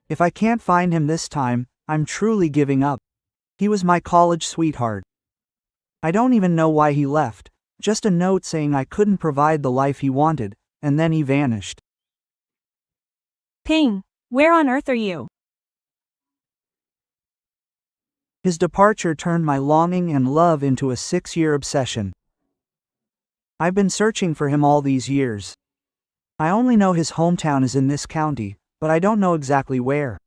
If I can't find him this time, I'm truly giving up. He was my college sweetheart. I don't even know why he left, just a note saying I couldn't provide the life he wanted, and then he vanished. Ping, where on earth are you? His departure turned my longing and love into a 6-year obsession. I've been searching for him all these years. I only know his hometown is in this county, but I don't know exactly where.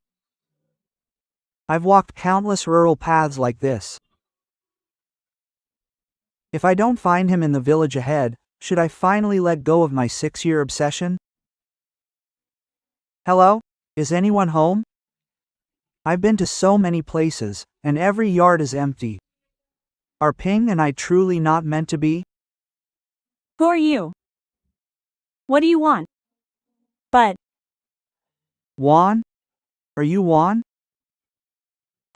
I've walked countless rural paths like this. If I don't find him in the village ahead, should I finally let go of my 6-year obsession? Hello? Is anyone home? I've been to so many places, and every yard is empty. Are Ping and I truly not meant to be? Who are you? What do you want? But, Juan? Are you Juan?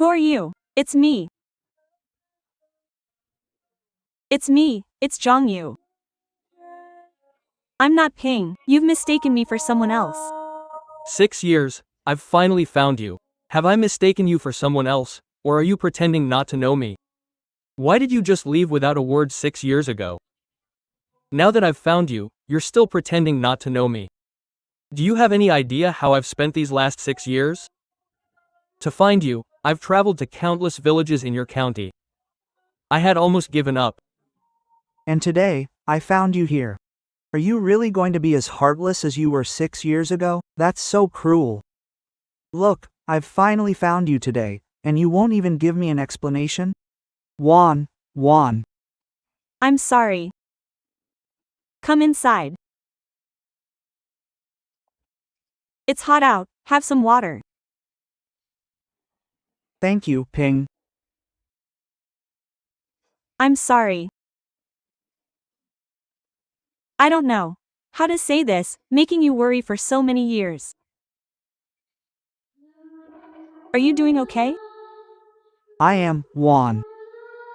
who are you? It's me. It's me, it's Zhongyu. I'm not Ping, you've mistaken me for someone else. 6 years, I've finally found you. Have I mistaken you for someone else, or are you pretending not to know me? Why did you just leave without a word 6 years ago? Now that I've found you, you're still pretending not to know me. Do you have any idea how I've spent these last 6 years? To find you, I've traveled to countless villages in your county. I had almost given up. And today, I found you here. Are you really going to be as heartless as you were 6 years ago? That's so cruel. Look, I've finally found you today, and you won't even give me an explanation? Juan. I'm sorry. Come inside. It's hot out, have some water. Thank you, Ping. I'm sorry. I don't know how to say this, making you worry for so many years. Are you doing okay? I am, Juan.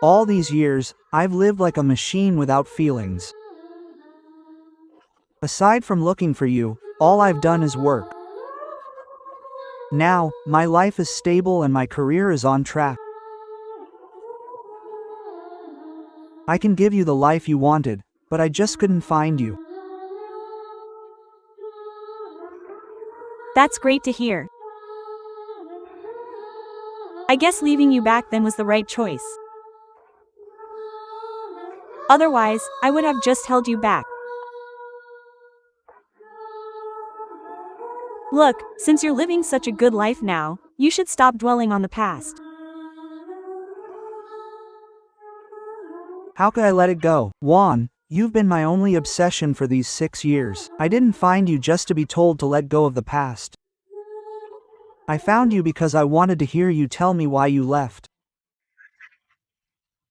All these years, I've lived like a machine without feelings. Aside from looking for you, all I've done is work. Now, my life is stable and my career is on track. I can give you the life you wanted, but I just couldn't find you. That's great to hear. I guess leaving you back then was the right choice. Otherwise, I would have just held you back. Look, since you're living such a good life now, you should stop dwelling on the past. How could I let it go? Juan, you've been my only obsession for these 6 years. I didn't find you just to be told to let go of the past. I found you because I wanted to hear you tell me why you left.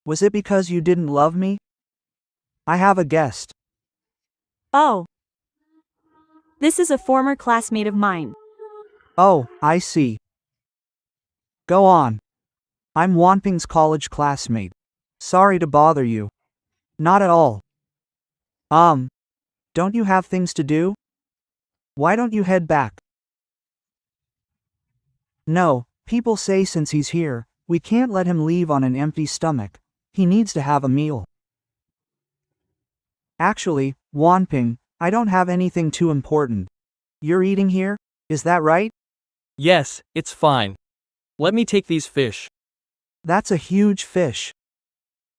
Was it because you didn't love me? I have a guest. Oh. This is a former classmate of mine. Oh, I see. Go on. I'm Wanping's college classmate. Sorry to bother you. Not at all. Don't you have things to do? Why don't you head back? No, people say since he's here, we can't let him leave on an empty stomach. He needs to have a meal. Actually, Wanping, I don't have anything too important. You're eating here? Is that right? Yes, it's fine. Let me take these fish. That's a huge fish.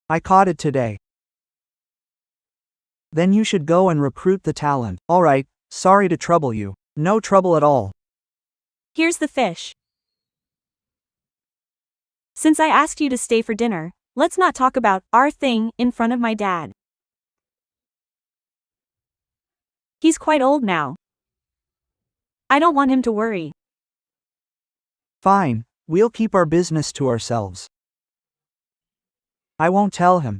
I caught it today. Then you should go and recruit the talent. Alright, sorry to trouble you. No trouble at all. Here's the fish. Since I asked you to stay for dinner, let's not talk about our thing in front of my dad. He's quite old now. I don't want him to worry. Fine, we'll keep our business to ourselves. I won't tell him.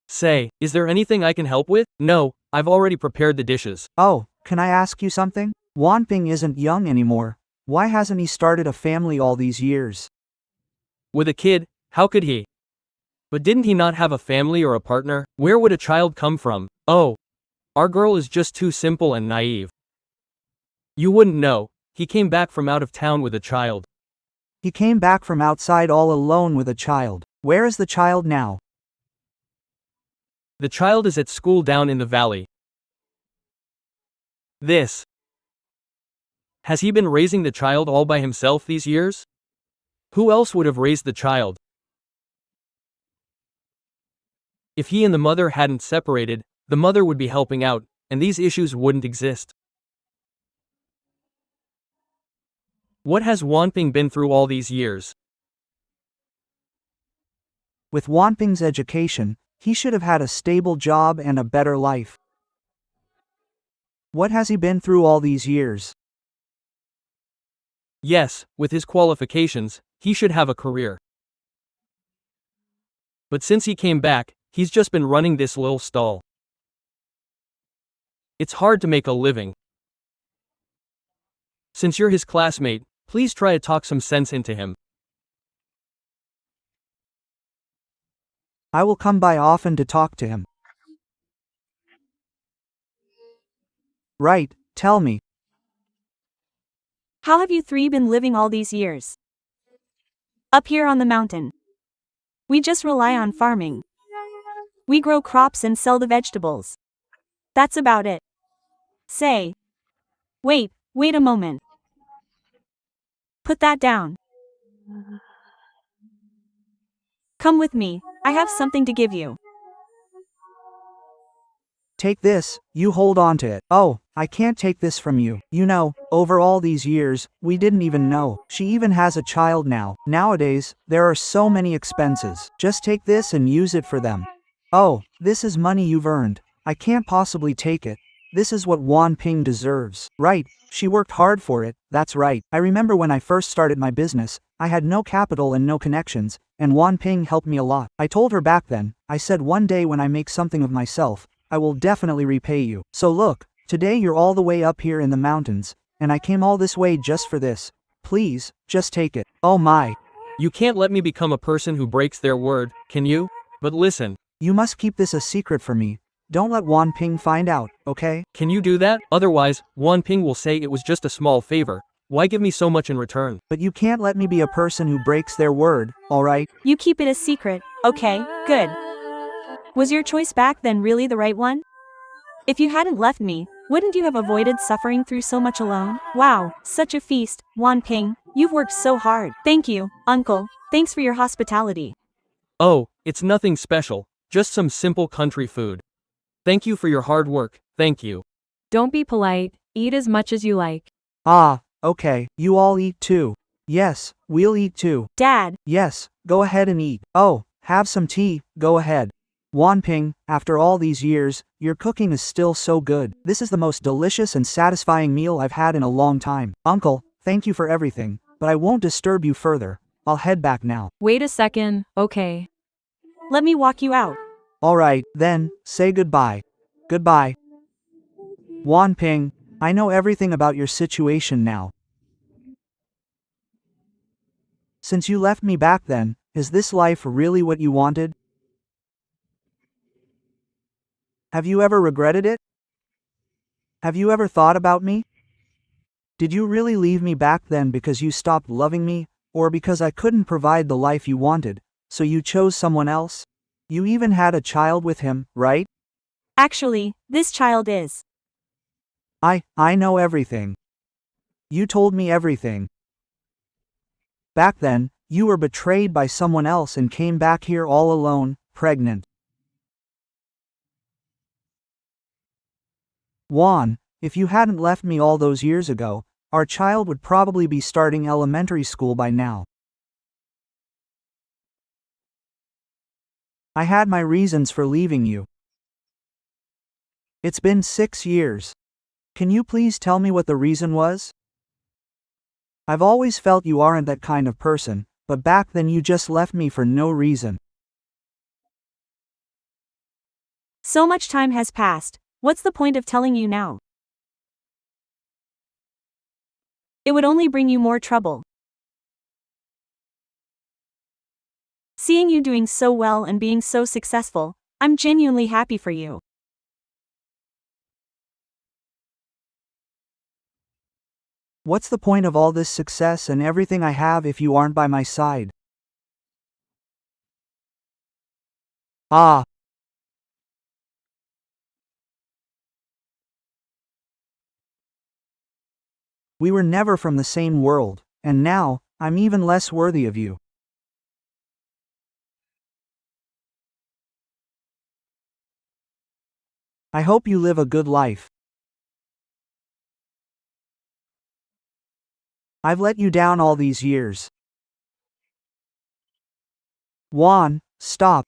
Say, is there anything I can help with? No, I've already prepared the dishes. Oh, can I ask you something? Wanping isn't young anymore. Why hasn't he started a family all these years? With a kid, how could he? But didn't he not have a family or a partner? Where would a child come from? Oh, our girl is just too simple and naive. You wouldn't know, He came back from out of town with a child. He came back from outside all alone with a child. Where is the child now? The child is at school down in the valley. This. Has he been raising the child all by himself these years? Who else would have raised the child? If he and the mother hadn't separated, the mother would be helping out, and these issues wouldn't exist. What has Wanping been through all these years? With Wanping's education, he should have had a stable job and a better life. What has he been through all these years? Yes, with his qualifications, he should have a career. But since he came back, he's just been running this little stall. It's hard to make a living. Since you're his classmate, please try to talk some sense into him. I will come by often to talk to him. Right, tell me. How have you three been living all these years? Up here on the mountain. We just rely on farming. We grow crops and sell the vegetables. That's about it. Say. Wait a moment. Put that down. Come with me, I have something to give you. Take this, you hold on to it. Oh, I can't take this from you. You know, over all these years, we didn't even know. She even has a child now. Nowadays, there are so many expenses. Just take this and use it for them. Oh, this is money you've earned. I can't possibly take it. This is what Wanping deserves. Right, she worked hard for it, that's right. I remember when I first started my business, I had no capital and no connections, and Wanping helped me a lot. I told her back then, I said one day when I make something of myself, I will definitely repay you. So look, today you're all the way up here in the mountains, and I came all this way just for this. Please, just take it. Oh my. You can't let me become a person who breaks their word, can you? But listen. You must keep this a secret for me. Don't let Wanping find out, okay? Can you do that? Otherwise, Wanping will say it was just a small favor. Why give me so much in return? But you can't let me be a person who breaks their word, alright? You keep it a secret, okay, good. Was your choice back then really the right one? If you hadn't left me, wouldn't you have avoided suffering through so much alone? Wow, such a feast, Wanping, you've worked so hard. Thank you, uncle, thanks for your hospitality. Oh, it's nothing special, just some simple country food. Thank you for your hard work, thank you. Don't be polite, eat as much as you like. Ah, okay, you all eat too. Yes, we'll eat too. Dad. Yes, go ahead and eat. Oh, have some tea, go ahead. Wanping, after all these years, your cooking is still so good. This is the most delicious and satisfying meal I've had in a long time. Uncle, thank you for everything, but I won't disturb you further. I'll head back now. Wait a second, okay. Let me walk you out. Alright, then, say goodbye. Goodbye. Wanping, I know everything about your situation now. Since you left me back then, is this life really what you wanted? Have you ever regretted it? Have you ever thought about me? Did you really leave me back then because you stopped loving me, or because I couldn't provide the life you wanted, so you chose someone else? You even had a child with him, right? Actually, this child is. I know everything. You told me everything. Back then, you were betrayed by someone else and came back here all alone, pregnant. Juan, if you hadn't left me all those years ago, our child would probably be starting elementary school by now. I had my reasons for leaving you. It's been 6 years. Can you please tell me what the reason was? I've always felt you aren't that kind of person, but back then you just left me for no reason. So much time has passed, what's the point of telling you now? It would only bring you more trouble. Seeing you doing so well and being so successful, I'm genuinely happy for you. What's the point of all this success and everything I have if you aren't by my side? Ah, we were never from the same world, and now, I'm even less worthy of you. I hope you live a good life. I've let you down all these years. Juan, stop.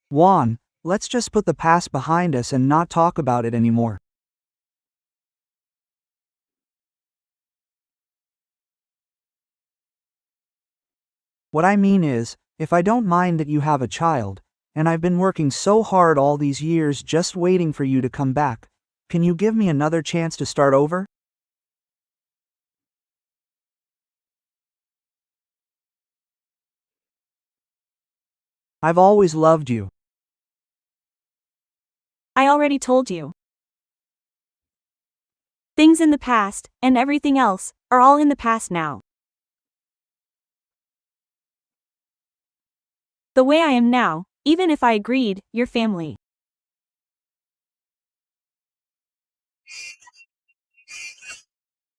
Juan, let's just put the past behind us and not talk about it anymore. What I mean is, if I don't mind that you have a child, and I've been working so hard all these years just waiting for you to come back, can you give me another chance to start over? I've always loved you. I already told you. Things in the past, and everything else, are all in the past now. The way I am now, even if I agreed, your family